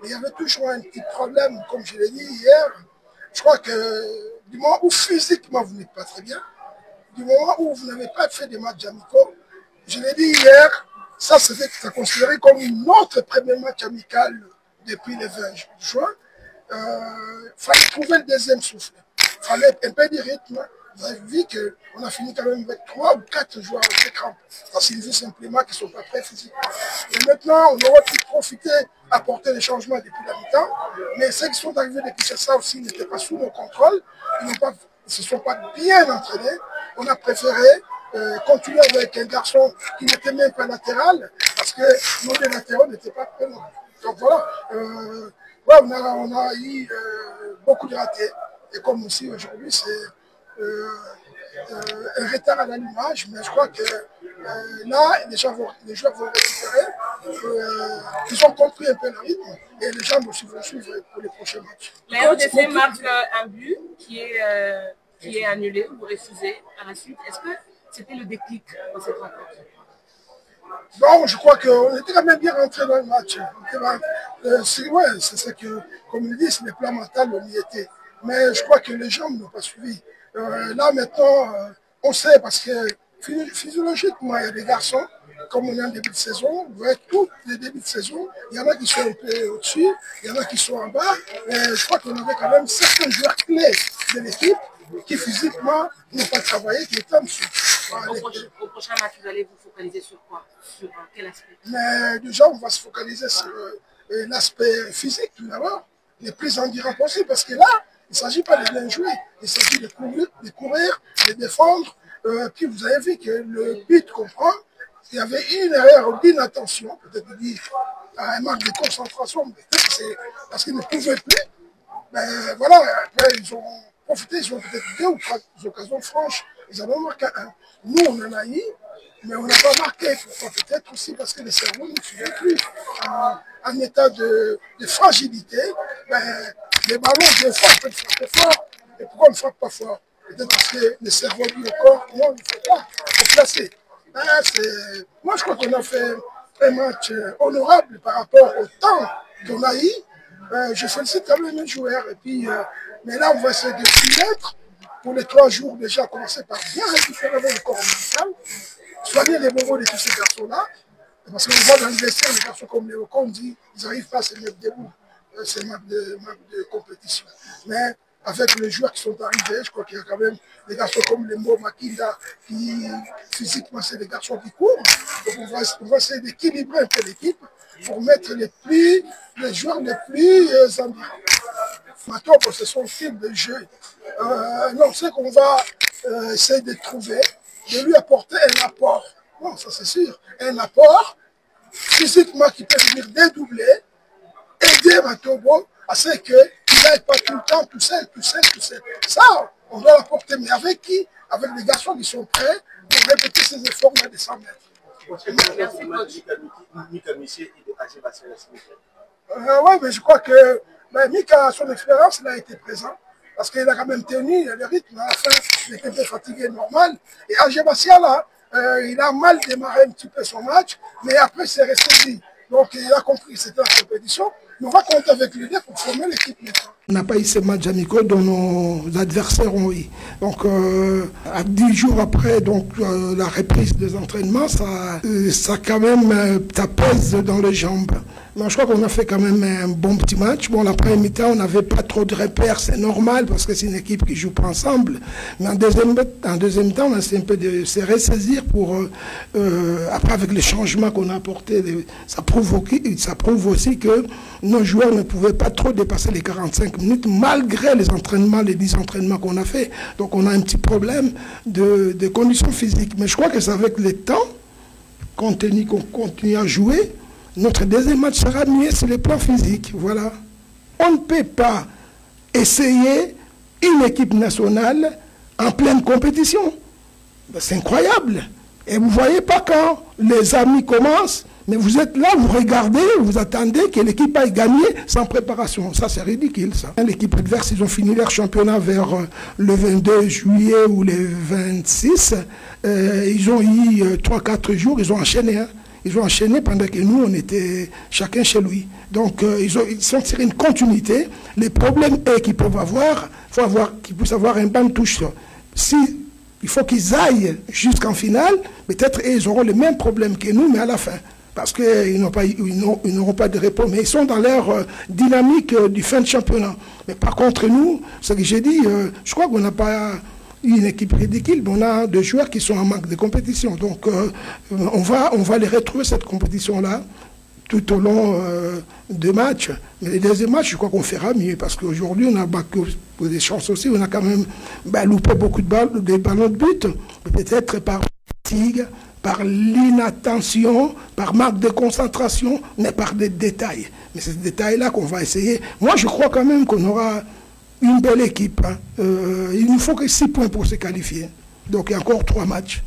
Mais il y avait toujours un petit problème, comme je l'ai dit hier. Je crois que du moment où physiquement vous n'êtes pas très bien, du moment où vous n'avez pas fait des matchs amicaux, je l'ai dit hier, ça c'était considéré comme notre premier match amical depuis le 20 juin. Il fallait trouver le deuxième souffle. Il fallait un peu de rythme. Vous avez vu qu'on a fini quand même avec 3 ou 4 joueurs avec des crampes. Ça signifie simplement qu'ils ne sont pas prêts physiquement. Et maintenant, on aurait pu profiter, apporter des changements depuis la mi-temps. Mais ceux qui sont arrivés depuis ça aussi n'étaient pas sous nos contrôles. Ils ne se sont pas bien entraînés. On a préféré continuer avec un garçon qui n'était même pas latéral parce que nos deux latéraux n'étaient pas prêts. Donc voilà. Ouais, on a eu beaucoup de ratés. Et comme aussi aujourd'hui, c'est un retard à l'allumage, mais je crois que là, les joueurs vont récupérer. Ils ont compris un peu le rythme et les gens aussi vont suivre pour les prochains matchs. La RDC marque un but qui est annulé ou refusé à la suite. Est-ce que c'était le déclic dans cette rencontre? Bon, je crois qu'on était quand même bien rentré dans le match. C'est ça que, comme il dit, c'est le plan mental, on y était. Mais je crois que les gens n'ont pas suivi. Là, maintenant, on sait parce que physiologiquement, il y a des garçons, comme on est en début de saison, vous voyez, tous les débuts de saison, il y en a qui sont un peu au-dessus, il y en a qui sont en bas. Et je crois qu'on avait quand même certains joueurs clés de l'équipe qui physiquement n'ont pas travaillé, qui étaient en dessous. Au prochain match, vous allez vous focaliser sur quoi? Sur quel aspect? Mais déjà, on va se focaliser sur l'aspect physique tout d'abord, le plus endurant possible, parce que là, il ne s'agit pas de bien jouer, il s'agit de courir, de défendre. Puis vous avez vu que le but qu'on prend, il y avait une erreur d'inattention, peut-être un manque de concentration, peut-être c'est parce qu'ils ne pouvaient plus. Ben voilà, après ils ont profité, ils ont peut-être 2 ou 3 occasions franches, ils en ont marqué un. Nous, on en a eu, mais on n'a pas marqué. Pourquoi? Peut-être aussi parce que le cerveau ne suivait plus en état de fragilité. Ben, les ballons, des fois, on peut frapper fort. Et pourquoi on ne frappe pas fort? Peut-être parce que le cerveau dit au corps, non, il ne faut pas, il faut placer. Ben, moi, je crois qu'on a fait un match honorable par rapport au temps qu'on a eu. Je félicite quand même les joueurs. Et puis, mais là, on va essayer de s'y mettre pour les 3 jours déjà, commencer par bien récupérer le corps médical, soigner les moraux de tous ces garçons-là. Parce qu'on voit dans les vestiaires, les garçons comme Léo, on dit, ils n'arrivent pas à se mettre debout. C'est un match de compétition. Mais avec les joueurs qui sont arrivés, je crois qu'il y a quand même des garçons comme Lembo, Makinda, qui physiquement, c'est des garçons qui courent. Donc on va essayer d'équilibrer un peu l'équipe pour mettre les joueurs les plus endurants. Maintenant, c'est son style de jeu. Non, c'est qu'on va essayer de trouver, de lui apporter un apport. Non, ça c'est sûr. Un apport physiquement qui peut venir dédoubler, aider Matobo à ce qu'il n'aille pas tout le temps tout seul. Ça, on doit l'apporter. Mais avec qui? Avec des garçons qui sont prêts pour répéter ces efforts à des 100 mètres. Merci, coach. Oui, mais je crois que Mika, à son expérience, il a été présent. Parce qu'il a quand même tenu le rythme. À la fin, il était un peu fatigué, normal. Et Agé Bassia, là, il a mal démarré un petit peu son match, mais après, c'est resté dit. Donc, il a compris que c'était la compétition. Mais on va compter avec l'idée pour former l'équipe maintenant. On n'a pas eu ces matchs amicaux dont nos adversaires ont eu. Donc, à 10 jours après la reprise des entraînements, ça quand même, ça pèse dans les jambes. Mais je crois qu'on a fait quand même un bon petit match. Bon, la première mi-temps, on n'avait pas trop de repères, c'est normal parce que c'est une équipe qui joue pas ensemble. Mais en deuxième temps, on a essayé un peu de se ressaisir pour, après avec les changements qu'on a apportés, ça prouve aussi que nos joueurs ne pouvaient pas trop dépasser les 45 minutes malgré les entraînements, les 10 entraînements qu'on a fait. Donc on a un petit problème de conditions physiques. Mais je crois que c'est avec le temps, compte tenu qu'on continue à jouer, notre deuxième match sera mieux sur le plan physique. Voilà. On ne peut pas essayer une équipe nationale en pleine compétition. C'est incroyable. Et vous ne voyez pas quand les amis commencent, mais vous êtes là, vous regardez, vous attendez que l'équipe aille gagner sans préparation. Ça, c'est ridicule, ça. L'équipe adverse, ils ont fini leur championnat vers le 22 juillet ou le 26. Ils ont eu 3-4 jours, ils ont enchaîné. Hein. ils ont enchaîné pendant que nous, on était chacun chez lui. Donc, ils sont tirés une continuité. Les problèmes qu'ils peuvent avoir, qu'ils puissent avoir un banc de touche. Il faut qu'ils aillent jusqu'en finale, peut-être ils auront les mêmes problèmes que nous, mais à la fin. Parce qu'ils n'auront pas de repos, mais ils sont dans leur dynamique du fin de championnat. Mais par contre, nous, ce que j'ai dit, je crois qu'on n'a pas une équipe ridicule, mais on a des joueurs qui sont en manque de compétition. Donc, on va les retrouver, cette compétition-là, tout au long des matchs. Mais les deuxièmes matchs, je crois qu'on fera mieux, parce qu'aujourd'hui, on a des chances aussi, on a quand même loupé beaucoup des ballons de but, peut-être par fatigue, par l'inattention, par manque de concentration, mais par des détails. Mais c'est ces détails-là qu'on va essayer. Moi, je crois quand même qu'on aura une belle équipe. Il nous faut que 6 points pour se qualifier. Donc, il y a encore 3 matchs.